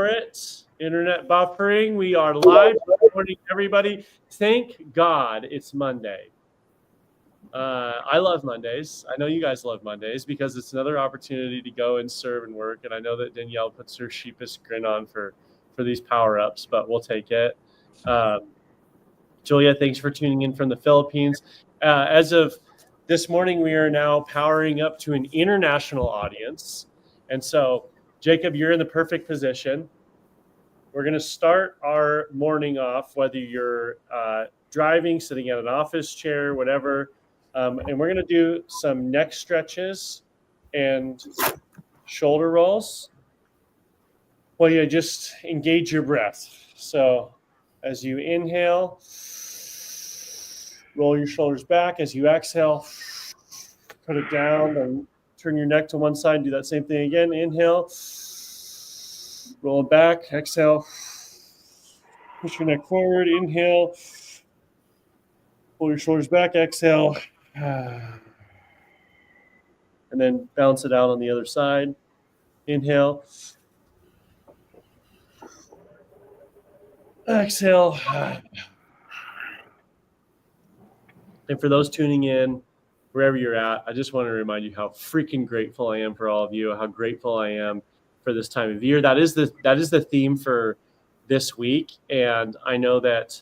for it. Internet buffering. We are live. Good morning, everybody. Thank God it's Monday. I love Mondays. I know you guys love Mondays because it's another opportunity to go and serve and work. And I know that Danielle puts her sheepish grin on for these power-ups, but we'll take it. Julia, thanks for tuning in from the Philippines. As of this morning, we are now powering up to an international audience. And so, Jacob, you're in the perfect position. We're going to start our morning off, whether you're driving, sitting at an office chair, whatever. And we're going to do some neck stretches and shoulder rolls. Well, you just engage your breath. So as you inhale, roll your shoulders back. As you exhale, put it down and turn your neck to one side. Do that same thing again. Inhale, roll it back. Exhale, push your neck forward. Inhale, pull your shoulders back. Exhale, and then bounce it out on the other side. Inhale, exhale. And for those tuning in, wherever you're at, I just want to remind you how freaking grateful I am for all of you, how grateful I am for this time of year. That is the theme for this week. And I know that,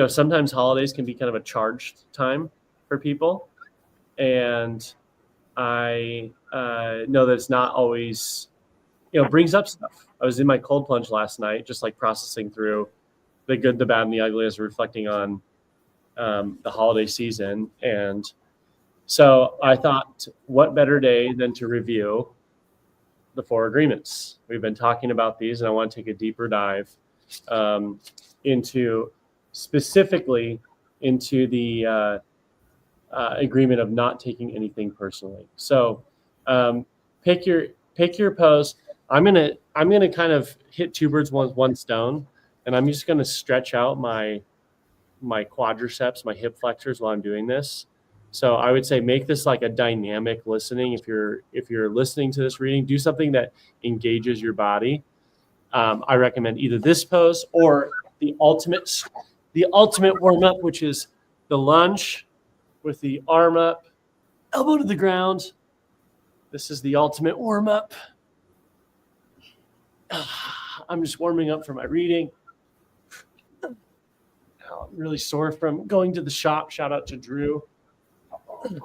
sometimes holidays can be kind of a charged time for people. And I know that it's not always, brings up stuff. I was in my cold plunge last night, just like processing through the good, the bad, and the ugly as reflecting on the holiday season. And so I thought, what better day than to review the 4 agreements? We've been talking about these, and I want to take a deeper dive specifically into the agreement of not taking anything personally. So pick your pose. I'm gonna kind of hit 2 birds with one stone, and I'm just gonna stretch out my quadriceps, my hip flexors while I'm doing this. So I would say make this like a dynamic listening. If you're listening to this reading, do something that engages your body. I recommend either this pose or the ultimate warm up, which is the lunge with the arm up, elbow to the ground. This is the ultimate warm up. I'm just warming up for my reading. I'm really sore from going to the shop. Shout out to Drew. Whatever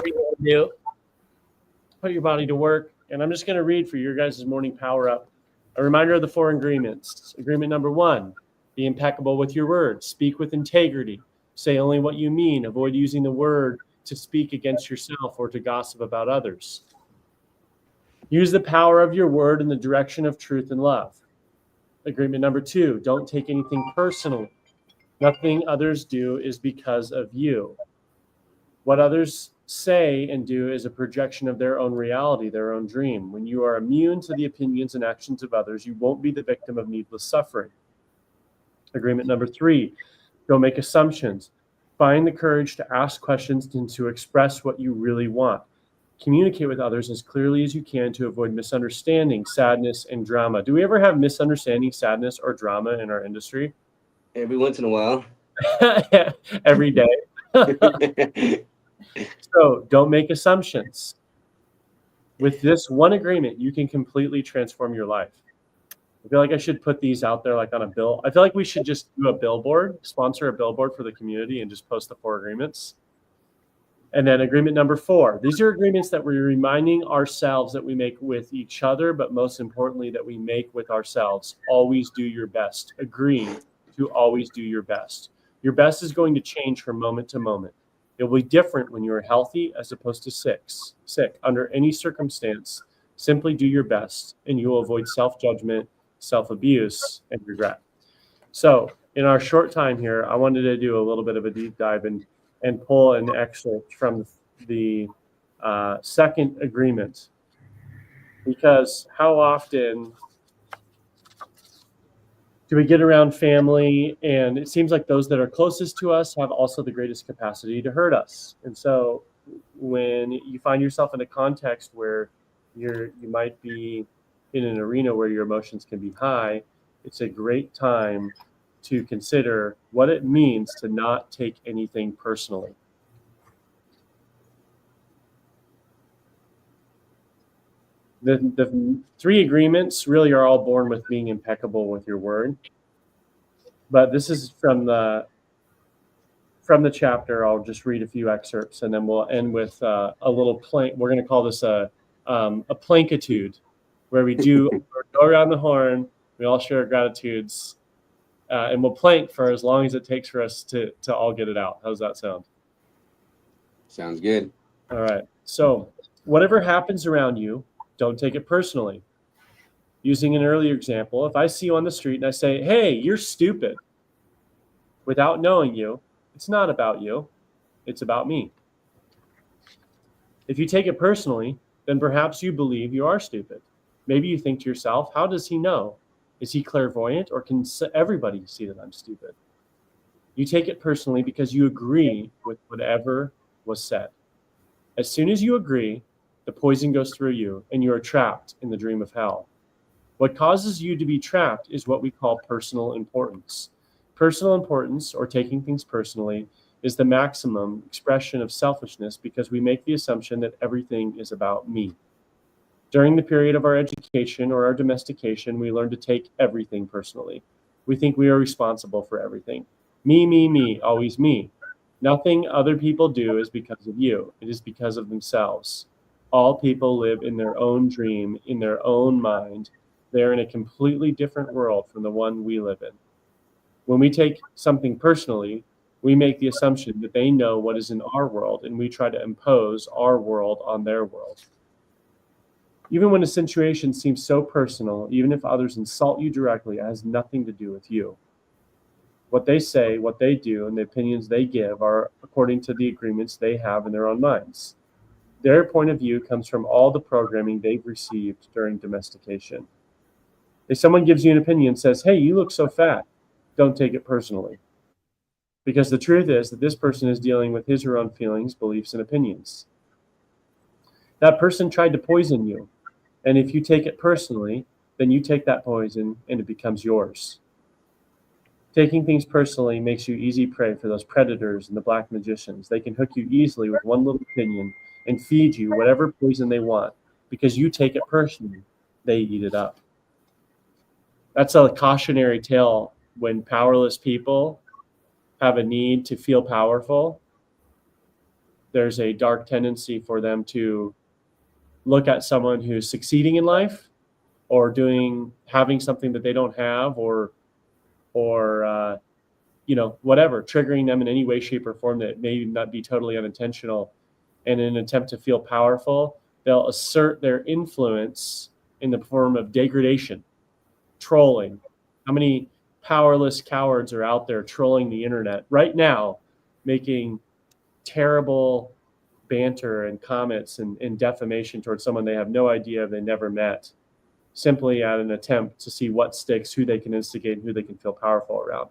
you want to do, put your body to work. And I'm just going to read for your guys' morning power up. A reminder of the 4 agreements. Agreement number 1, be impeccable with your words. Speak with integrity. Say only what you mean. Avoid using the word to speak against yourself or to gossip about others. Use the power of your word in the direction of truth and love. Agreement number 2, don't take anything personally. Nothing others do is because of you. What others say and do is a projection of their own reality, their own dream. When you are immune to the opinions and actions of others, you won't be the victim of needless suffering. Agreement number 3, don't make assumptions. Find the courage to ask questions and to express what you really want. Communicate with others as clearly as you can to avoid misunderstanding, sadness, and drama. Do we ever have misunderstanding, sadness, or drama in our industry? Every once in a while. Every day. So don't make assumptions. With this one agreement, you can completely transform your life. I feel like I should put these out there like on a bill. I feel like we should just do a billboard, sponsor a billboard for the community and just post the 4 agreements. And then agreement number 4. These are agreements that we're reminding ourselves that we make with each other, but most importantly, that we make with ourselves. Always do your best. Agreeing to always do your best. Your best is going to change from moment to moment. It will be different when you are healthy as opposed to sick. Under any circumstance, simply do your best, and you will avoid self-judgment, self-abuse, and regret. So in our short time here, I wanted to do a little bit of a deep dive and pull an excerpt from the second agreement, because how often do we get around family, and it seems like those that are closest to us have also the greatest capacity to hurt us. And so when you find yourself in a context where you might be in an arena where your emotions can be high, it's a great time to consider what it means to not take anything personally. The three agreements really are all born with being impeccable with your word. But this is from the chapter. I'll just read a few excerpts, and then we'll end with a little plank. We're going to call this a plankitude, where we go around the horn. We all share gratitudes, and we'll plank for as long as it takes for us to all get it out. How does that sound? Sounds good. All right. So whatever happens around you, don't take it personally. Using an earlier example, if I see you on the street and I say, "Hey, you're stupid," without knowing you, it's not about you. It's about me. If you take it personally, then perhaps you believe you are stupid. Maybe you think to yourself, how does he know? Is he clairvoyant, or can everybody see that I'm stupid? You take it personally because you agree with whatever was said. As soon as you agree, the poison goes through you and you are trapped in the dream of hell. What causes you to be trapped is what we call personal importance. Personal importance, or taking things personally, is the maximum expression of selfishness because we make the assumption that everything is about me. During the period of our education or our domestication, we learn to take everything personally. We think we are responsible for everything. Me, always me. Nothing other people do is because of you. It is because of themselves. All people live in their own dream, in their own mind. They're in a completely different world from the one we live in. When we take something personally, we make the assumption that they know what is in our world, and we try to impose our world on their world. Even when a situation seems so personal, even if others insult you directly, it has nothing to do with you. What they say, what they do, and the opinions they give are according to the agreements they have in their own minds. Their point of view comes from all the programming they've received during domestication. If someone gives you an opinion and says, "Hey, you look so fat," don't take it personally. Because the truth is that this person is dealing with his or her own feelings, beliefs, and opinions. That person tried to poison you. And if you take it personally, then you take that poison and it becomes yours. Taking things personally makes you easy prey for those predators and the black magicians. They can hook you easily with one little opinion and feed you whatever poison they want. Because you take it personally, they eat it up. That's a cautionary tale when powerless people have a need to feel powerful. There's a dark tendency for them to look at someone who's succeeding in life or having something that they don't have, or whatever, triggering them in any way, shape, or form that may not be totally unintentional. And in an attempt to feel powerful, they'll assert their influence in the form of degradation, trolling. How many powerless cowards are out there trolling the internet right now, making terrible banter and comments and defamation towards someone they have no idea, they never met, simply at an attempt to see what sticks, who they can instigate, and who they can feel powerful around.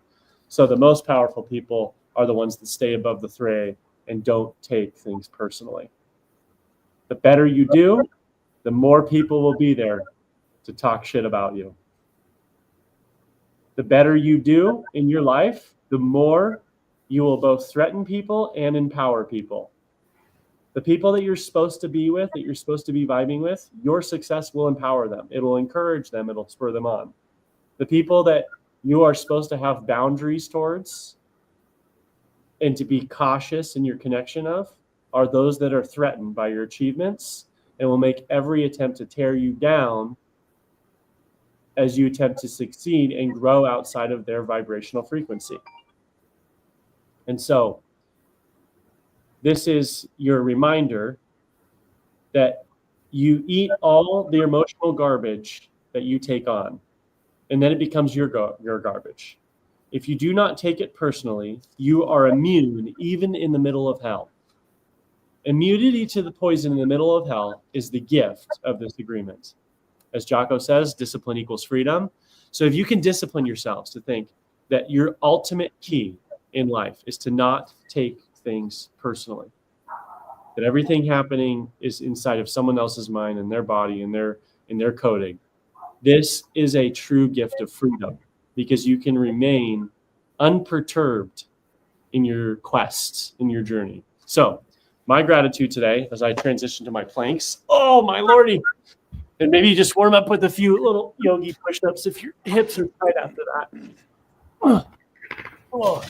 So the most powerful people are the ones that stay above the fray and don't take things personally. The better you do, the more people will be there to talk shit about you. The better you do in your life, the more you will both threaten people and empower people. The people that you're supposed to be with, that you're supposed to be vibing with, your success will empower them. It'll encourage them. It'll spur them on. The people that you are supposed to have boundaries towards and to be cautious in your connection of are those that are threatened by your achievements and will make every attempt to tear you down as you attempt to succeed and grow outside of their vibrational frequency. And so this is your reminder that you eat all the emotional garbage that you take on, and then it becomes your garbage. If you do not take it personally, you are immune even in the middle of hell. Immunity to the poison in the middle of hell is the gift of this agreement. As Jocko says, discipline equals freedom. So if you can discipline yourselves to think that your ultimate key in life is to not take things personally, that everything happening is inside of someone else's mind and their body and their coding. This is a true gift of freedom because you can remain unperturbed in your quest, in your journey. So my gratitude today as I transition to my planks. Oh, my Lordy. And maybe just warm up with a few little yogi push-ups if your hips are tight after that. Oh.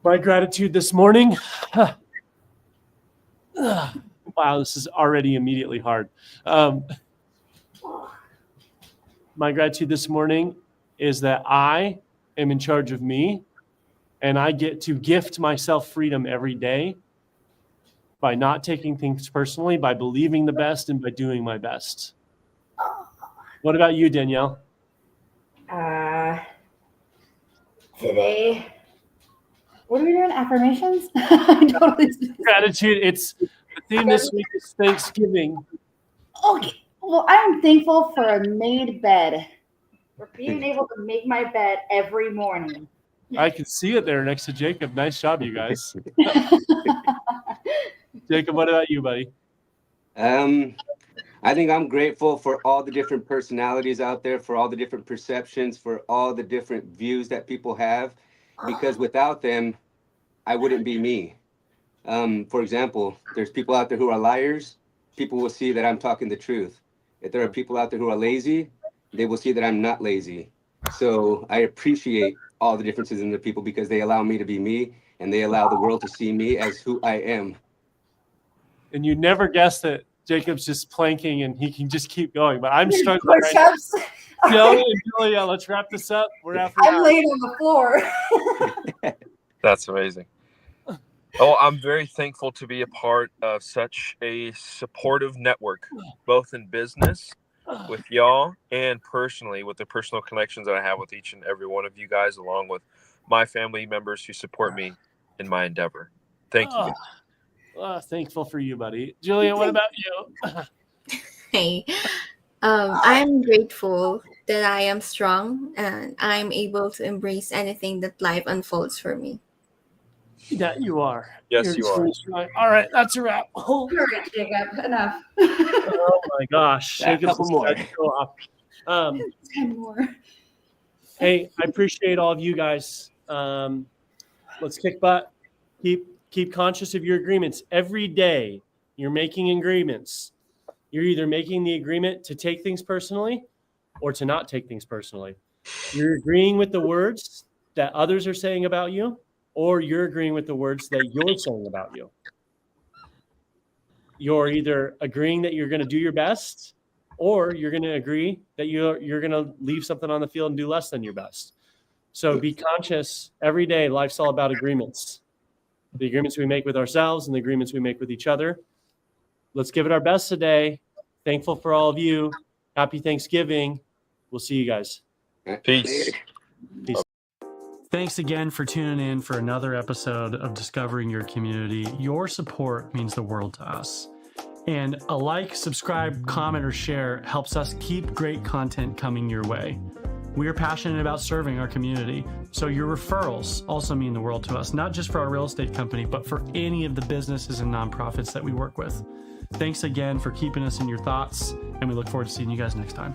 My gratitude this morning. Wow, this is already immediately hard. My gratitude this morning is that I am in charge of me, and I get to gift myself freedom every day by not taking things personally, by believing the best, and by doing my best. What about you, Danielle? Today, what are we doing? Affirmations? Gratitude. It's the theme this week is Thanksgiving. Okay. Well, I'm thankful for a made bed. For being able to make my bed every morning. I can see it there next to Jacob. Nice job, you guys. Jacob, what about you, buddy? I think I'm grateful for all the different personalities out there, for all the different perceptions, for all the different views that people have, because without them, I wouldn't be me. For example, there's people out there who are liars. People will see that I'm talking the truth. If there are people out there who are lazy, they will see that I'm not lazy. So I appreciate all the differences in the people because they allow me to be me and they allow the world to see me as who I am. And you never guess that Jacob's just planking and he can just keep going, but I'm struggling right now. Julia, let's wrap this up. I'm laying on the floor. That's amazing. Oh, I'm very thankful to be a part of such a supportive network, both in business with y'all and personally with the personal connections that I have with each and every one of you guys, along with my family members who support me in my endeavor. Thank you. Thankful for you, buddy. Julia, what about you? Hey, I'm grateful that I am strong and I'm able to embrace anything that life unfolds for me. That you are. Yes, you are. All right, that's a wrap. All right, Jacob, enough. Oh my gosh. A couple more. 10 more. Hey, I appreciate all of you guys. Let's kick butt. Keep conscious of your agreements. Every day you're making agreements. You're either making the agreement to take things personally or to not take things personally. You're agreeing with the words that others are saying about you, or you're agreeing with the words that you're saying about you. You're either agreeing that you're going to do your best, or you're going to agree that you're going to leave something on the field and do less than your best. So be conscious every day. Life's all about agreements. The agreements we make with ourselves and the agreements we make with each other. Let's give it our best today. Thankful for all of you. Happy Thanksgiving. We'll see you guys. Peace. Peace. Thanks again for tuning in for another episode of Discovering Your Community. Your support means the world to us. And a like, subscribe, comment, or share helps us keep great content coming your way. We are passionate about serving our community, so your referrals also mean the world to us, not just for our real estate company, but for any of the businesses and nonprofits that we work with. Thanks again for keeping us in your thoughts, and we look forward to seeing you guys next time.